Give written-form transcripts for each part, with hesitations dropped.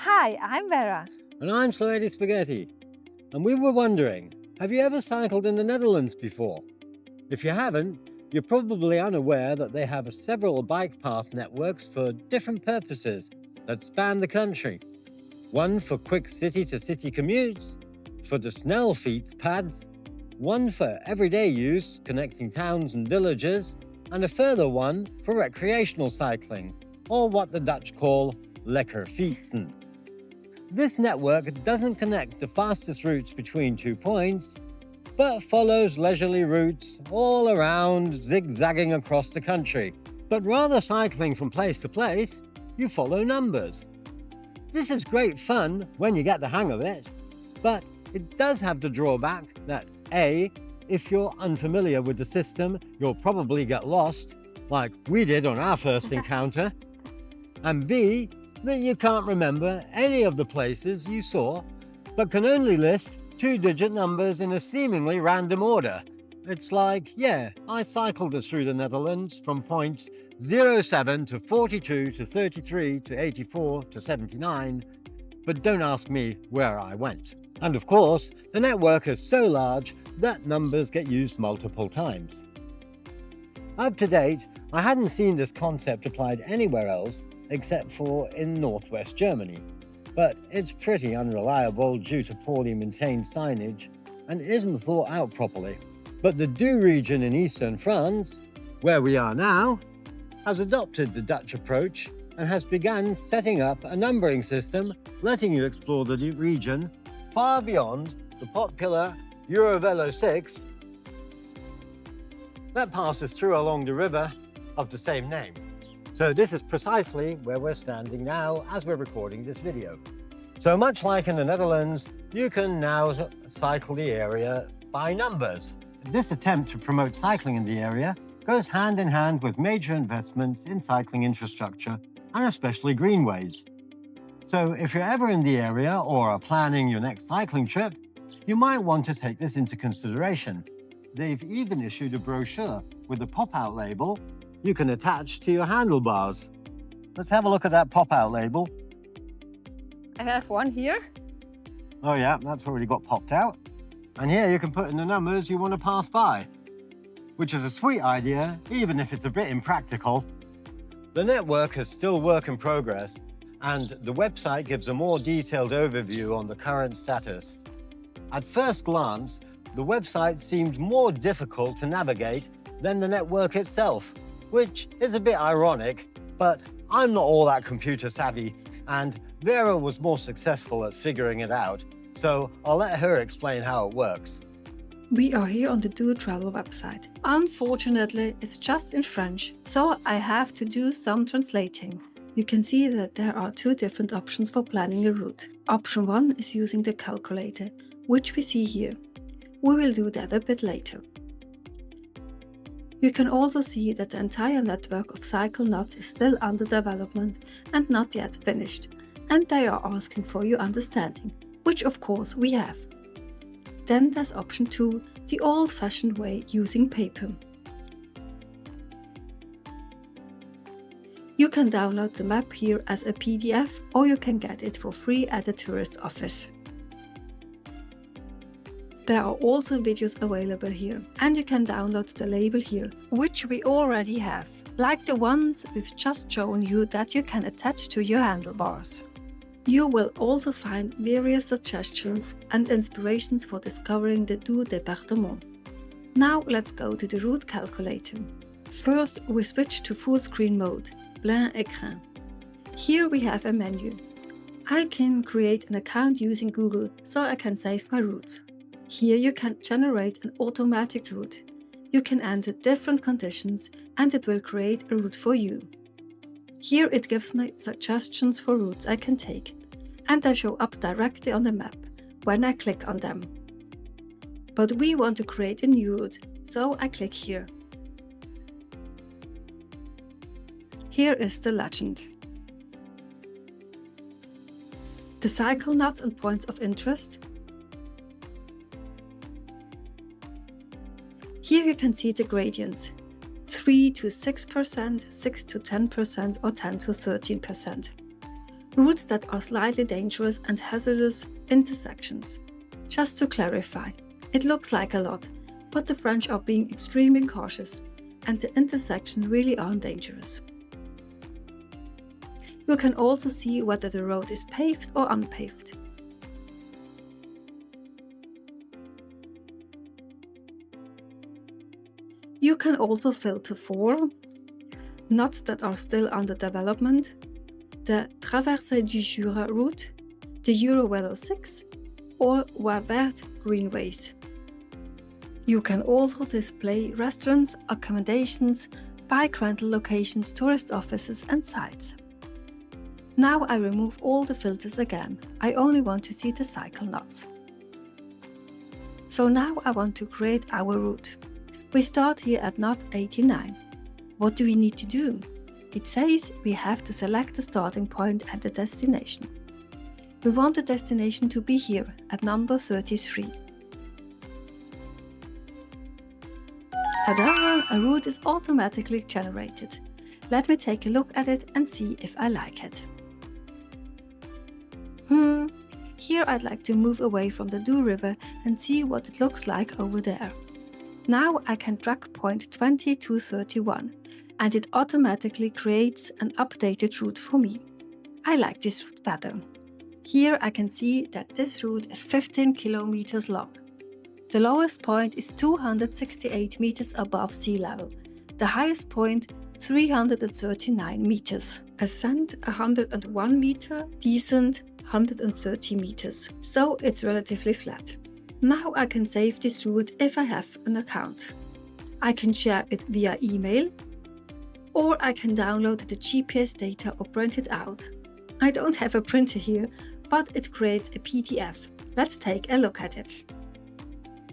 Hi, I'm Vera. And I'm Sloetti Spaghetti. And we were wondering, have you ever cycled in the Netherlands before? If you haven't, you're probably unaware that they have several bike path networks for different purposes that span the country. One for quick city-to-city commutes, for the snel fiets pads, one for everyday use connecting towns and villages, and a further one for recreational cycling, or what the Dutch call lekker fietsen. This network doesn't connect the fastest routes between 2 points, but follows leisurely routes all around, zigzagging across the country. But rather cycling from place to place, you follow numbers. This is great fun when you get the hang of it, but it does have the drawback that A, if you're unfamiliar with the system, you'll probably get lost, like we did on our first encounter, and B, that you can't remember any of the places you saw, but can only list 2-digit numbers in a seemingly random order. It's like, yeah, I cycled us through the Netherlands from points 07 to 42 to 33 to 84 to 79, but don't ask me where I went. And of course, the network is so large that numbers get used multiple times. Up to date, I hadn't seen this concept applied anywhere else except for in northwest Germany, but it's pretty unreliable due to poorly maintained signage and isn't thought out properly. But the Doubs region in eastern France, where we are now, has adopted the Dutch approach and has begun setting up a numbering system letting you explore the region far beyond the popular Eurovelo 6 that passes through along the river of the same name. So this is precisely where we're standing now as we're recording this video. So much like in the Netherlands, you can now cycle the area by numbers. This attempt to promote cycling in the area goes hand in hand with major investments in cycling infrastructure and especially greenways. So if you're ever in the area or are planning your next cycling trip, you might want to take this into consideration. They've even issued a brochure with a pop-out label you can attach to your handlebars. Let's have a look at that pop-out label. I have one here. Oh yeah, that's already got popped out. And here you can put in the numbers you want to pass by, which is a sweet idea, even if it's a bit impractical. The network is still work in progress, and the website gives a more detailed overview on the current status. At first glance, the website seemed more difficult to navigate than the network itself, which is a bit ironic, but I'm not all that computer savvy, and Vera was more successful at figuring it out, so I'll let her explain how it works. We are here on the Do Travel website. Unfortunately, it's just in French, so I have to do some translating. You can see that there are 2 different options for planning a route. Option 1 is using the calculator, which we see here. We will do that a bit later. You can also see that the entire network of cycle knots is still under development and not yet finished, and they are asking for your understanding, which of course we have. Then there's option 2, the old-fashioned way using paper. You can download the map here as a PDF, or you can get it for free at the tourist office. There are also videos available here, and you can download the label here, which we already have, like the ones we've just shown you that you can attach to your handlebars. You will also find various suggestions and inspirations for discovering the Doubs département. Now let's go to the route calculator. First, we switch to full screen mode, plein écran. Here we have a menu. I can create an account using Google, so I can save my routes. Here you can generate an automatic route. You can enter different conditions and it will create a route for you. Here it gives me suggestions for routes I can take, and they show up directly on the map when I click on them. But we want to create a new route, so I click here. Here is the legend. The cycle knots and points of interest. Here you can see the gradients, 3 to 6%, 6 to 10%, or 10 to 13%. routes that are slightly dangerous and hazardous intersections. Just to clarify, it looks like a lot, but the French are being extremely cautious, and the intersections really aren't dangerous. You can also see whether the road is paved or unpaved. You can also filter for knots that are still under development, the Traversée du Jura route, the Eurovelo 6 or Voies Vertes greenways. You can also display restaurants, accommodations, bike rental locations, tourist offices and sites. Now I remove all the filters again. I only want to see the cycle knots. So now I want to create our route. We start here at knot 89. What do we need to do? It says we have to select the starting point and the destination. We want the destination to be here at number 33. Tada! A route is automatically generated. Let me take a look at it and see if I like it. Here I'd like to move away from the Doubs River and see what it looks like over there. Now I can drag point 20 to 31 and it automatically creates an updated route for me. I like this route better. Here I can see that this route is 15 kilometers long. The lowest point is 268 meters above sea level. The highest point 339 meters. Ascent 101 meter, descent 130 meters. So it's relatively flat. Now I can save this route if I have an account. I can share it via email, or I can download the GPS data or print it out. I don't have a printer here, but it creates a PDF. Let's take a look at it.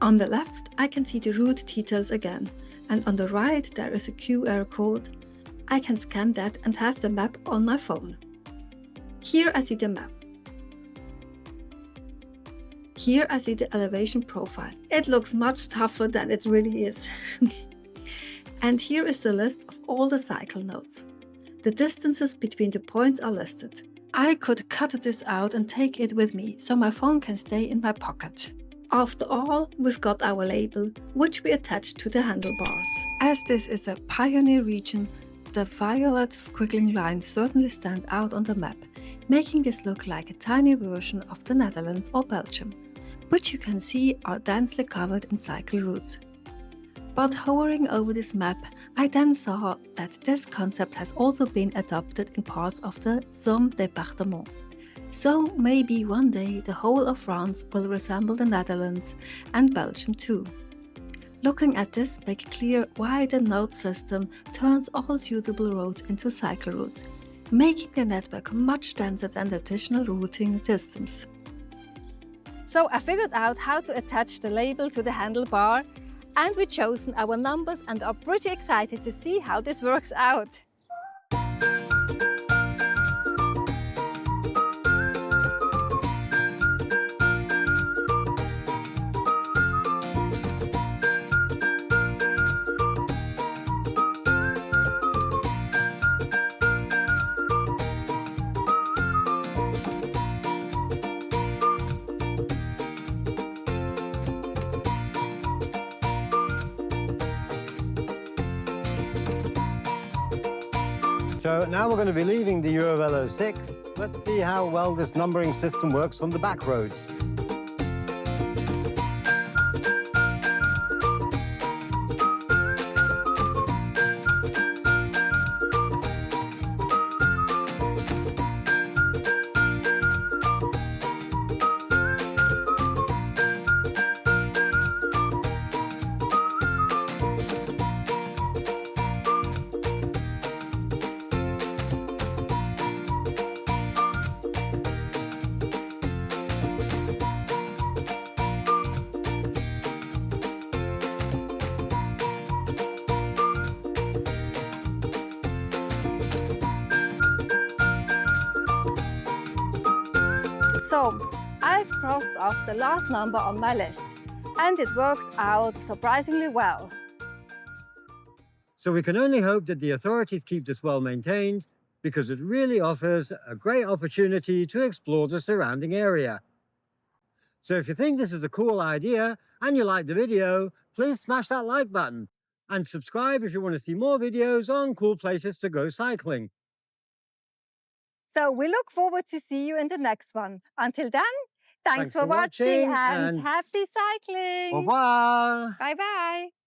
On the left, I can see the route details again, and on the right there is a QR code. I can scan that and have the map on my phone. Here I see the map. Here I see the elevation profile. It looks much tougher than it really is. And here is the list of all the cycle nodes. The distances between the points are listed. I could cut this out and take it with me so my phone can stay in my pocket. After all, we've got our label, which we attach to the handlebars. As this is a pioneer region, the violet squiggling lines certainly stand out on the map, making this look like a tiny version of the Netherlands or Belgium, which you can see are densely covered in cycle routes. But hovering over this map, I then saw that this concept has also been adopted in parts of the Somme département. So maybe one day the whole of France will resemble the Netherlands and Belgium too. Looking at this makes clear why the node system turns all suitable roads into cycle routes, making the network much denser than the traditional routing systems. So I figured out how to attach the label to the handlebar, and we've chosen our numbers and are pretty excited to see how this works out. So now we're going to be leaving the Eurovelo 6. Let's see how well this numbering system works on the back roads. So, I've crossed off the last number on my list, and it worked out surprisingly well. So we can only hope that the authorities keep this well maintained, because it really offers a great opportunity to explore the surrounding area. So if you think this is a cool idea and you like the video, please smash that like button and subscribe if you want to see more videos on cool places to go cycling. So we look forward to see you in the next one. Until then, thanks for watching and happy cycling. Bye-bye. Bye-bye.